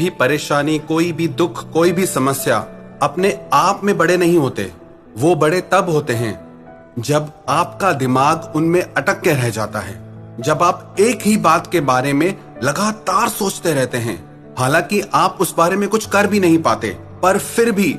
भी परेशानी, कोई भी दुख, कोई भी समस्या अपने आप में बड़े नहीं होते। वो बड़े तब होते हैं जब आपका दिमाग उनमें अटक के रह जाता है, जब आप एक ही बात के बारे में लगातार सोचते रहते हैं। हालांकि आप उस बारे में कुछ कर भी नहीं पाते, पर फिर भी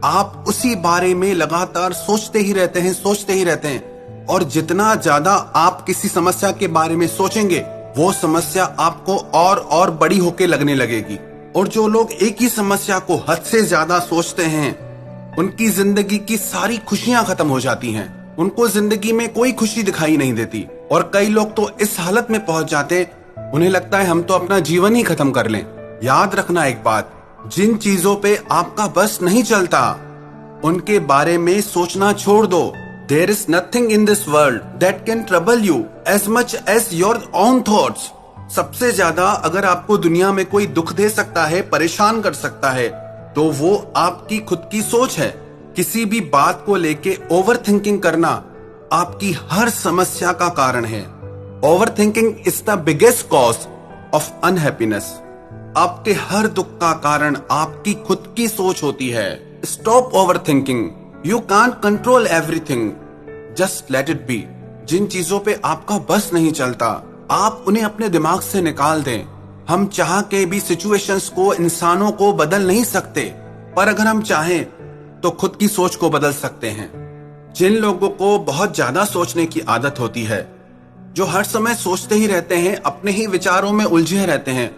आप उसी बारे में लगातार सोचते ही रहते हैं, सोचते ही रहते हैं। और जितना ज्यादा आप किसी समस्या के बारे में सोचेंगे, वो समस्या आपको और बड़ी होके लगने लगेगी। और जो लोग एक ही समस्या को हद से ज्यादा सोचते हैं, उनकी जिंदगी की सारी खुशियां खत्म हो जाती हैं। उनको जिंदगी में कोई खुशी दिखाई नहीं देती। और कई लोग तो इस हालत में पहुंच जाते, उन्हें लगता है हम तो अपना जीवन ही खत्म कर लें। याद रखना एक बात, जिन चीजों पे आपका बस नहीं चलता, उनके बारे में सोचना छोड़ दो। There is nothing in this world that can trouble you as much as your own thoughts. सबसे ज्यादा अगर आपको दुनिया में कोई दुख दे सकता है, परेशान कर सकता है, तो वो आपकी खुद की सोच है। किसी भी बात को लेके ओवर थिंकिंग करना आपकी हर समस्या का कारण है। Over thinking is the biggest cause of unhappiness. आपके हर दुख का कारण आपकी खुद की सोच होती है। Stop overthinking. You can't control everything, just let it be. जिन चीजों पे आपका बस नहीं चलता, आप उन्हें अपने दिमाग से निकाल दें। हम चाह के भी सिचुएशंस को, इंसानों को बदल नहीं सकते, पर अगर हम चाहें तो खुद की सोच को बदल सकते हैं। जिन लोगों को बहुत ज्यादा सोचने की आदत होती है, जो हर समय सोचते ही रहते हैं, अपने ही विचारों में उलझे रहते हैं,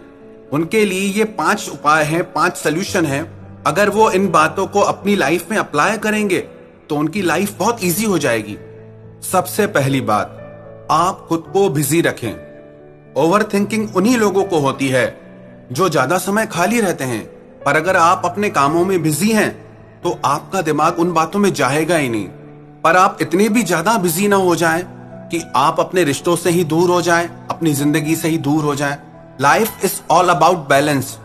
उनके लिए ये 5 उपाय हैं, 5 सोल्यूशन हैं। अगर वो इन बातों को अपनी लाइफ में अप्लाई करेंगे तो उनकी लाइफ बहुत इजी हो जाएगी। सबसे पहली बात, आप खुद को बिजी रखें। ओवर थिंकिंग उन्हीं लोगों को होती है जो ज्यादा समय खाली रहते हैं, पर अगर आप अपने कामों में बिजी हैं तो आपका दिमाग उन बातों में जाएगा ही नहीं। पर आप इतने भी ज्यादा बिजी ना हो जाएं कि आप अपने रिश्तों से ही दूर हो जाएं, अपनी जिंदगी से ही दूर हो जाएं। Life is all about balance.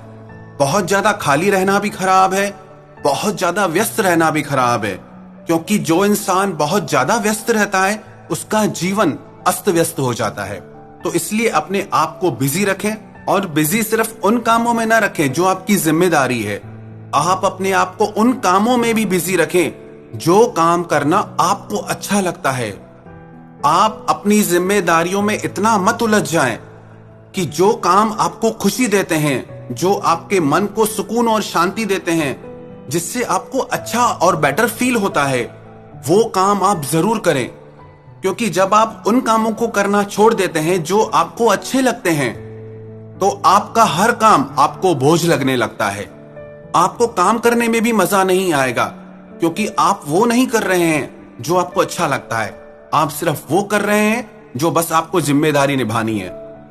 बहुत ज्यादा खाली रहना भी खराब है, बहुत ज्यादा व्यस्त रहना भी खराब है, क्योंकि जो इंसान बहुत ज्यादा व्यस्त रहता है उसका जीवन अस्त व्यस्त हो जाता है। तो इसलिए अपने आप को बिजी रखें, और बिजी सिर्फ उन कामों में ना रखें जो आपकी जिम्मेदारी है। आप अपने आप को उन कामों में भी बिजी रखें जो काम करना आपको अच्छा लगता है। आप अपनी जिम्मेदारियों में इतना मत उलझ जाएं कि जो काम आपको खुशी देते हैं, जो आपके मन को सुकून और शांति देते हैं, जिससे आपको अच्छा और बेटर फील होता है, वो काम आप जरूर करें। क्योंकि जब आप उन कामों को करना छोड़ देते हैं जो आपको अच्छे लगते हैं, तो आपका हर काम आपको बोझ लगने लगता है। आपको काम करने में भी मजा नहीं आएगा, क्योंकि आप वो नहीं कर रहे हैं जो आपको अच्छा लगता है। आप सिर्फ वो कर रहे हैं जो बस आपको जिम्मेदारी निभानी है।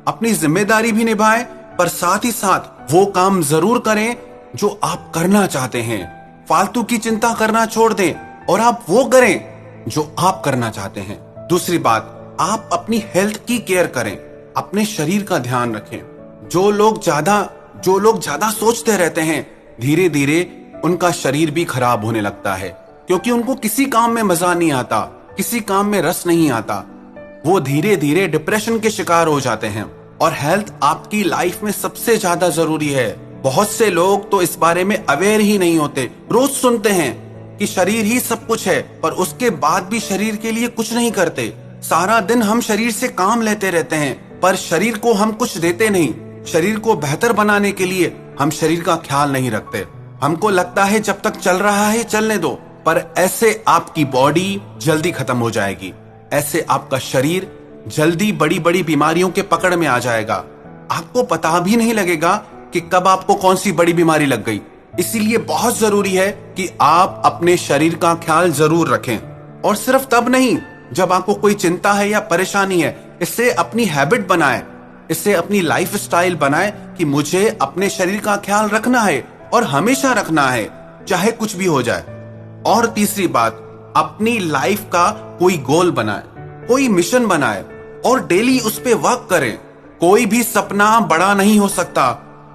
अपनी जिम्मेदारी भी निभाएं, पर साथ ही साथ वो काम जरूर करें जो आप करना चाहते हैं। फालतू की चिंता करना छोड़ दें और आप वो करें जो आप करना चाहते हैं। दूसरी बात, आप अपनी हेल्थ की केयर करें, अपने शरीर का ध्यान रखें। जो लोग ज्यादा सोचते रहते हैं, धीरे धीरे उनका शरीर भी खराब होने लगता है, क्योंकि उनको किसी काम में मजा नहीं आता, किसी काम में रस नहीं आता। वो धीरे धीरे डिप्रेशन के शिकार हो जाते हैं। और हेल्थ आपकी लाइफ में सबसे ज्यादा जरूरी है। बहुत से लोग तो इस बारे में अवेयर ही नहीं होते। रोज सुनते हैं कि शरीर ही सब कुछ है, पर उसके बाद भी शरीर के लिए कुछ नहीं करते। सारा दिन हम शरीर से काम लेते रहते हैं, पर शरीर को हम कुछ देते नहीं। शरीर को बेहतर बनाने के लिए हम शरीर का ख्याल नहीं रखते। हमको लगता है जब तक चल रहा है चलने दो, पर ऐसे आपकी बॉडी जल्दी खत्म हो जाएगी। ऐसे आपका शरीर जल्दी बड़ी बड़ी बीमारियों के पकड़ में आ जाएगा। आपको पता भी नहीं लगेगा कि कब आपको कौन सी बड़ी बीमारी लग गई। इसीलिए बहुत जरूरी है कि आप अपने शरीर का ख्याल जरूर रखें, और सिर्फ तब नहीं जब आपको कोई चिंता है या परेशानी है। इससे अपनी हैबिट बनाएं, इससे अपनी लाइफ स्टाइल बनाएं कि मुझे अपने शरीर का ख्याल रखना है और हमेशा रखना है, चाहे कुछ भी हो जाए। और तीसरी बात, अपनी लाइफ का कोई गोल बनाएं, कोई मिशन बनाएं और डेली उस पे वर्क करें। कोई भी सपना बड़ा नहीं हो सकता,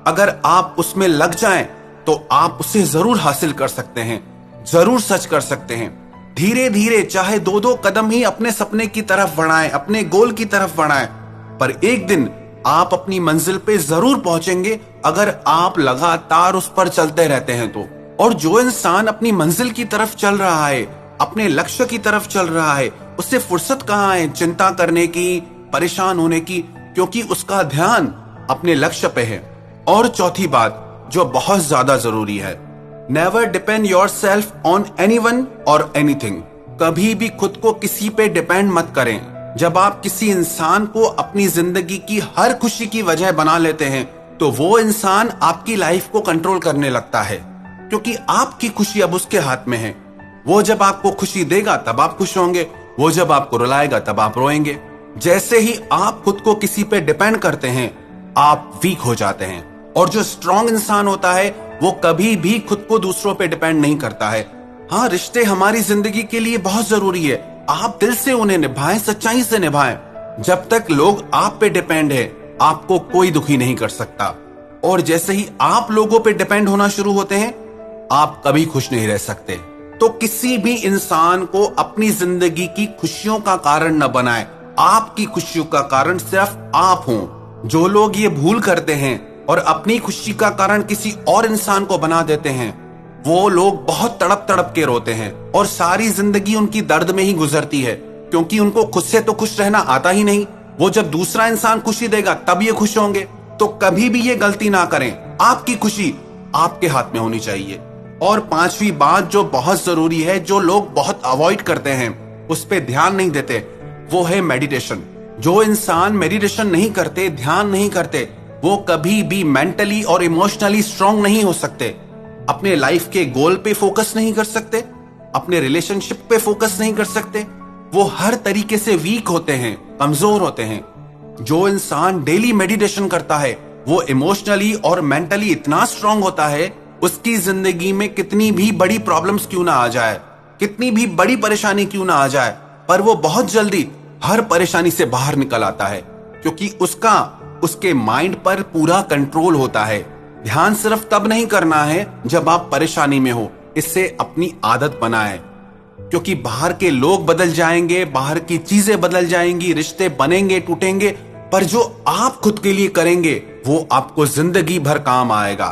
अगर आप उसमें लग जाएं तो आप उसे जरूर हासिल कर सकते हैं, जरूर सच कर सकते हैं। धीरे धीरे चाहे 2-2 कदम ही अपने सपने की तरफ बढ़ाएं, अपने गोल की तरफ बढ़ाएं, पर एक दिन आप अपनी मंजिल पे जरूर पहुंचेंगे अगर आप लगातार उस पर चलते रहते हैं तो। और जो इंसान अपनी मंजिल की तरफ चल रहा है, अपने लक्ष्य की तरफ चल रहा है, उससे फुर्सत कहाँ है चिंता करने की, परेशान होने की, क्योंकि उसका ध्यान अपने लक्ष्य पे है। और चौथी बात जो बहुत ज्यादा जरूरी है, never depend your self on anyone और एनीथिंग। कभी भी खुद को किसी पे डिपेंड मत करें। जब आप किसी इंसान को अपनी जिंदगी की हर खुशी की वजह बना लेते हैं तो वो इंसान आपकी लाइफ को कंट्रोल करने लगता है, क्योंकि आपकी खुशी अब उसके हाथ में है। वो जब आपको खुशी देगा तब आप खुश होंगे, वो जब आपको रुलाएगा तब आप रोएंगे। जैसे ही आप खुद को किसी पे डिपेंड करते हैं आप वीक हो जाते हैं। और जो स्ट्रांग इंसान होता है वो कभी भी खुद को दूसरों पे डिपेंड नहीं करता है। हाँ, रिश्ते हमारी जिंदगी के लिए बहुत जरूरी है, आप दिल से उन्हें निभाएं, सच्चाई से निभाएं। जब तक लोग आप पे डिपेंड है आपको कोई दुखी नहीं कर सकता। और जैसे ही आप लोगों पे डिपेंड होना शुरू होते हैं आप कभी खुश नहीं रह सकते। तो किसी भी इंसान को अपनी जिंदगी की खुशियों का कारण न बनाए। आपकी खुशियों का कारण सिर्फ आप हो। जो लोग ये भूल करते हैं और अपनी खुशी का कारण किसी और इंसान को बना देते हैं वो लोग बहुत तड़प तड़प के रोते हैं और सारी जिंदगी उनकी दर्द में ही गुजरती है, क्योंकि उनको खुद से तो खुश रहना आता ही नहीं। वो जब दूसरा इंसान खुशी देगा तब ये खुश होंगे। तो कभी भी ये गलती ना करें, आपकी खुशी आपके हाथ में होनी चाहिए। और पांचवी बात जो बहुत जरूरी है, जो लोग बहुत अवॉइड करते हैं, उस पे ध्यान नहीं देते, वो है मेडिटेशन। जो इंसान मेडिटेशन नहीं करते, ध्यान नहीं करते, वो कभी भी मेंटली और इमोशनली स्ट्रांग नहीं हो सकते। अपने लाइफ के गोल पे फोकस नहीं कर सकते, अपने रिलेशनशिप पे फोकस नहीं कर सकते। वो हर तरीके से वीक होते हैं, कमजोर होते हैं। जो इंसान डेली मेडिटेशन करता है वो इमोशनली और मेंटली इतना स्ट्रांग होता है, उसकी जिंदगी में कितनी भी बड़ी प्रॉब्लम्स क्यों ना आ जाए, कितनी भी बड़ी परेशानी क्यों ना आ जाए, पर वो बहुत जल्दी हर परेशानी से बाहर निकल आता है, क्योंकि उसके माइंड पर पूरा कंट्रोल होता है। ध्यान सिर्फ तब नहीं करना है जब आप परेशानी में हो, इससे अपनी आदत बनाएं, क्योंकि बाहर के लोग बदल जाएंगे, बाहर की चीजें बदल जाएंगी, रिश्ते बनेंगे, टूटेंगे, पर जो आप खुद के लिए करेंगे वो आपको जिंदगी भर काम आएगा।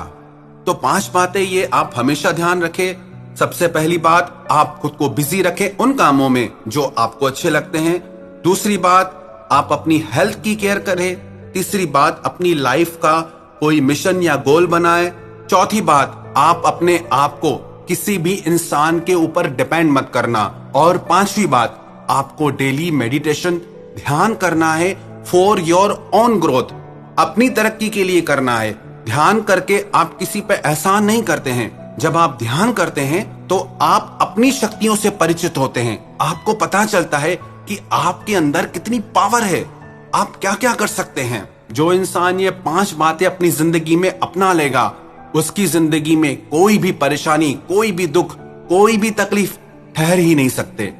तो 5 बातें ये आप हमेशा ध्यान रखें। सबसे पहली बात, आप खुद को बिजी रखें उन कामों में जो आपको अच्छे लगते हैं। दूसरी बात, आप अपनी हेल्थ की केयर करें। तीसरी बात, अपनी लाइफ का कोई मिशन या गोल बनाए। चौथी बात, आप अपने आप को किसी भी इंसान के ऊपर डिपेंड मत करना। और पांचवी बात, आपको डेली मेडिटेशन ध्यान करना है फॉर योर ओन ग्रोथ, अपनी तरक्की के लिए करना है। ध्यान करके आप किसी पे एहसान नहीं करते हैं। जब आप ध्यान करते हैं तो आप अपनी शक्तियों से परिचित होते हैं। आपको पता चलता है कि आपके अंदर कितनी पावर है, आप क्या क्या कर सकते हैं। जो इंसान ये 5 बातें अपनी जिंदगी में अपना लेगा उसकी जिंदगी में कोई भी परेशानी, कोई भी दुख, कोई भी तकलीफ ठहर ही नहीं सकते।